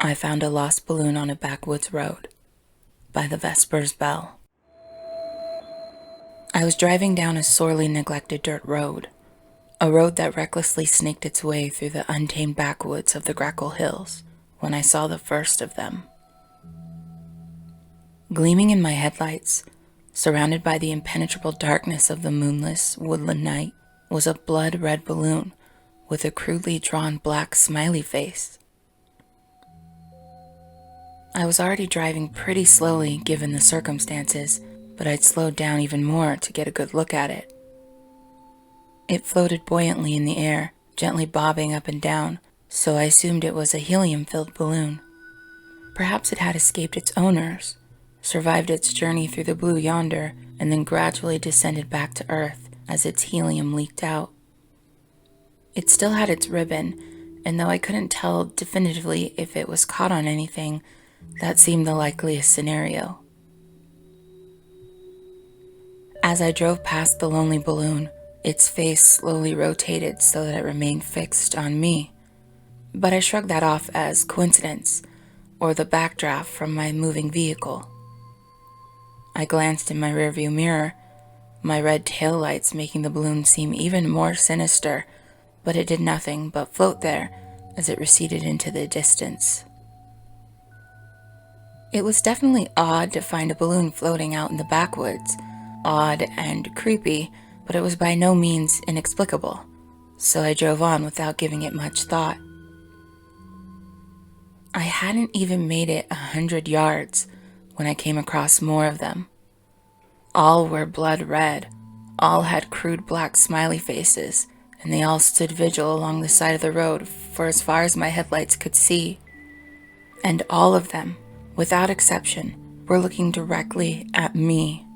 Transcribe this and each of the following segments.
I found a lost balloon on a backwoods road by the Vespers bell. I was driving down a sorely neglected dirt road, a road that recklessly snaked its way through the untamed backwoods of the Grackle Hills, when I saw the first of them. Gleaming in my headlights, surrounded by the impenetrable darkness of the moonless woodland night, was a blood-red balloon with a crudely drawn black smiley face. I was already driving pretty slowly given the circumstances, but I'd slowed down even more to get a good look at it. It floated buoyantly in the air, gently bobbing up and down, so I assumed it was a helium-filled balloon. Perhaps it had escaped its owners, survived its journey through the blue yonder, and then gradually descended back to Earth as its helium leaked out. It still had its ribbon, and though I couldn't tell definitively if it was caught on anything, that seemed the likeliest scenario. As I drove past the lonely balloon, its face slowly rotated so that it remained fixed on me. But I shrugged that off as coincidence, or the backdraft from my moving vehicle. I glanced in my rearview mirror, my red taillights making the balloon seem even more sinister, but it did nothing but float there as it receded into the distance. It was definitely odd to find a balloon floating out in the backwoods, odd and creepy, but it was by no means inexplicable, so I drove on without giving it much thought. I hadn't even made it 100 yards when I came across more of them. All were blood red, all had crude black smiley faces, and they all stood vigil along the side of the road for as far as my headlights could see. And all of them, without exception, were looking directly at me.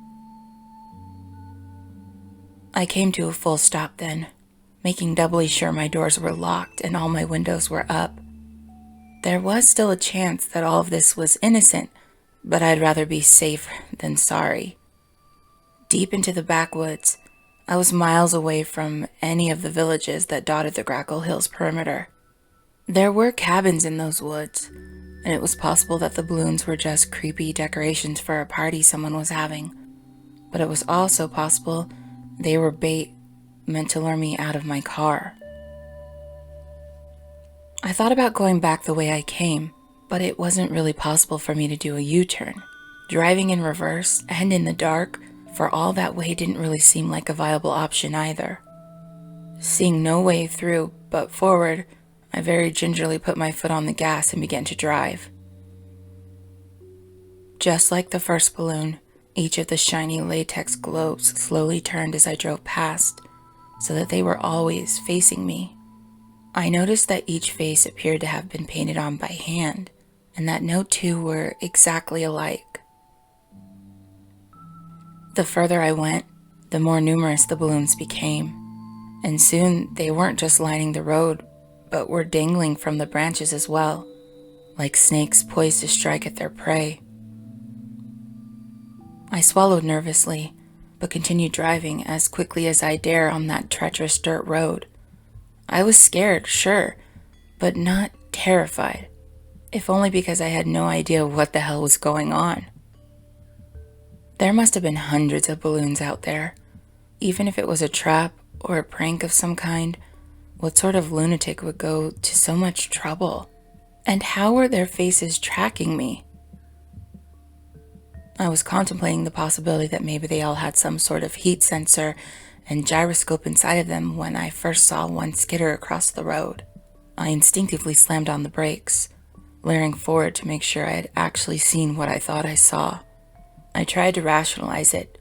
I came to a full stop then, making doubly sure my doors were locked and all my windows were up. There was still a chance that all of this was innocent, but I'd rather be safe than sorry. Deep into the backwoods, I was miles away from any of the villages that dotted the Grackle Hills perimeter. There were cabins in those woods, and it was possible that the balloons were just creepy decorations for a party someone was having. But it was also possible they were bait meant to lure me out of my car. I thought about going back the way I came, but it wasn't really possible for me to do a U-turn. Driving in reverse and in the dark for all that way didn't really seem like a viable option either. Seeing no way through but forward, I very gingerly put my foot on the gas and began to drive. Just like the first balloon, each of the shiny latex globes slowly turned as I drove past, so that they were always facing me. I noticed that each face appeared to have been painted on by hand, and that no two were exactly alike. The further I went, the more numerous the balloons became, and soon they weren't just lining the road, but were dangling from the branches as well, like snakes poised to strike at their prey. I swallowed nervously, but continued driving as quickly as I dare on that treacherous dirt road. I was scared, sure, but not terrified, if only because I had no idea what the hell was going on. There must have been hundreds of balloons out there. Even if it was a trap or a prank of some kind, what sort of lunatic would go to so much trouble? And how were their faces tracking me? I was contemplating the possibility that maybe they all had some sort of heat sensor and gyroscope inside of them when I first saw one skitter across the road. I instinctively slammed on the brakes, leering forward to make sure I had actually seen what I thought I saw. I tried to rationalize it,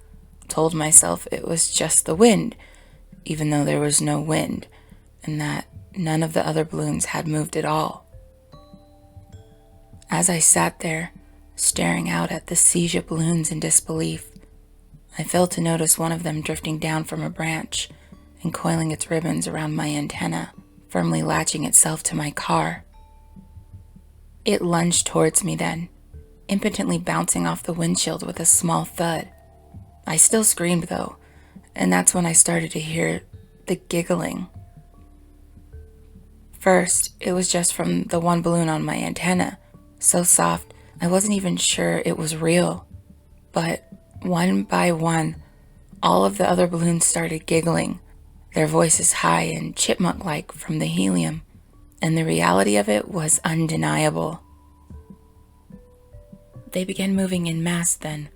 told myself it was just the wind, even though there was no wind, and that none of the other balloons had moved at all. As I sat there, staring out at the siege of balloons in disbelief, I failed to notice one of them drifting down from a branch and coiling its ribbons around my antenna, firmly latching itself to my car. It lunged towards me then, impotently bouncing off the windshield with a small thud. I still screamed though, and that's when I started to hear the giggling. First, it was just from the one balloon on my antenna, So soft, I wasn't even sure it was real. But one by one, all of the other balloons started giggling, their voices high and chipmunk-like from the helium, and the reality of it was undeniable. They began moving en masse then,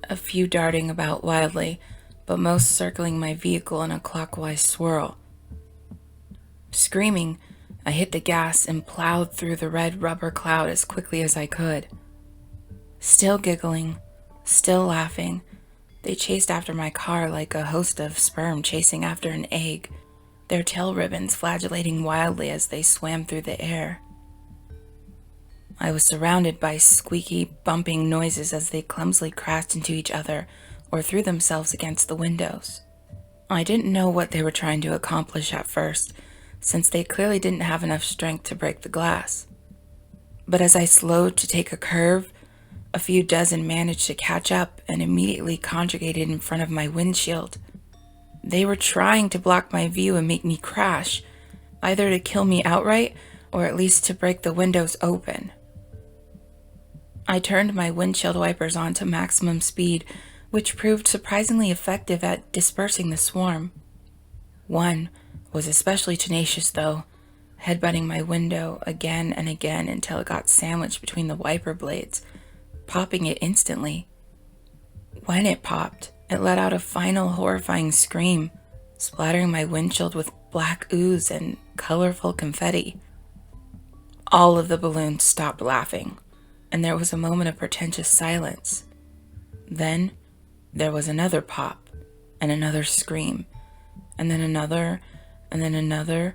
a few darting about wildly, but most circling my vehicle in a clockwise swirl. Screaming, I hit the gas and plowed through the red rubber cloud as quickly as I could. Still giggling, still laughing, they chased after my car like a host of sperm chasing after an egg, their tail ribbons flagellating wildly as they swam through the air. I was surrounded by squeaky, bumping noises as they clumsily crashed into each other or threw themselves against the windows. I didn't know what they were trying to accomplish at first, since they clearly didn't have enough strength to break the glass. But as I slowed to take a curve, a few dozen managed to catch up and immediately conjugated in front of my windshield. They were trying to block my view and make me crash, either to kill me outright or at least to break the windows open. I turned my windshield wipers on to maximum speed, which proved surprisingly effective at dispersing the swarm. One was especially tenacious though, headbutting my window again and again until it got sandwiched between the wiper blades, popping it instantly. When it popped, it let out a final horrifying scream, splattering my windshield with black ooze and colorful confetti. All of the balloons stopped laughing, and there was a moment of pretentious silence. Then there was another pop, and another scream, and then another, and then another,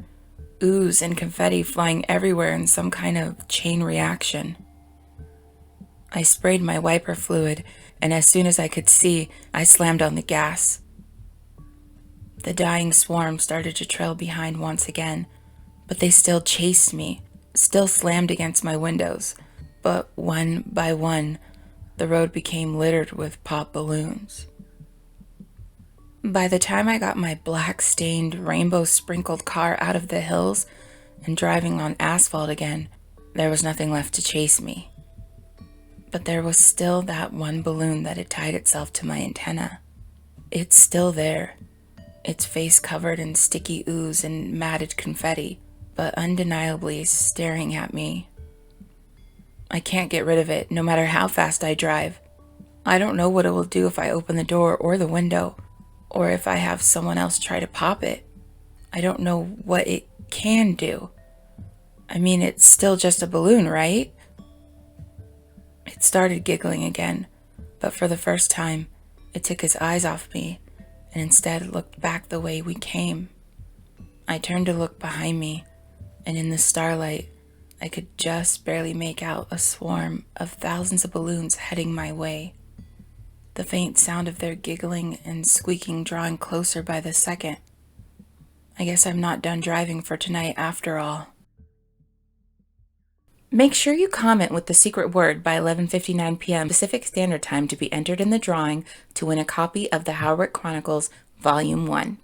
ooze and confetti flying everywhere in some kind of chain reaction. I sprayed my wiper fluid, and as soon as I could see, I slammed on the gas. The dying swarm started to trail behind once again, but they still chased me, still slammed against my windows. But one by one, the road became littered with pop balloons. By the time I got my black-stained, rainbow-sprinkled car out of the hills and driving on asphalt again, there was nothing left to chase me. But there was still that one balloon that had tied itself to my antenna. It's still there, its face covered in sticky ooze and matted confetti, but undeniably staring at me. I can't get rid of it, no matter how fast I drive. I don't know what it will do if I open the door or the window, or if I have someone else try to pop it. I don't know what it can do. I mean, it's still just a balloon, right? It started giggling again, but for the first time, it took its eyes off me and instead looked back the way we came. I turned to look behind me, and in the starlight, I could just barely make out a swarm of thousands of balloons heading my way, the faint sound of their giggling and squeaking drawing closer by the second. I guess I'm not done driving for tonight after all. Make sure you comment with the secret word by 11:59 p.m. Pacific Standard Time to be entered in the drawing to win a copy of the Howard Chronicles Volume 1.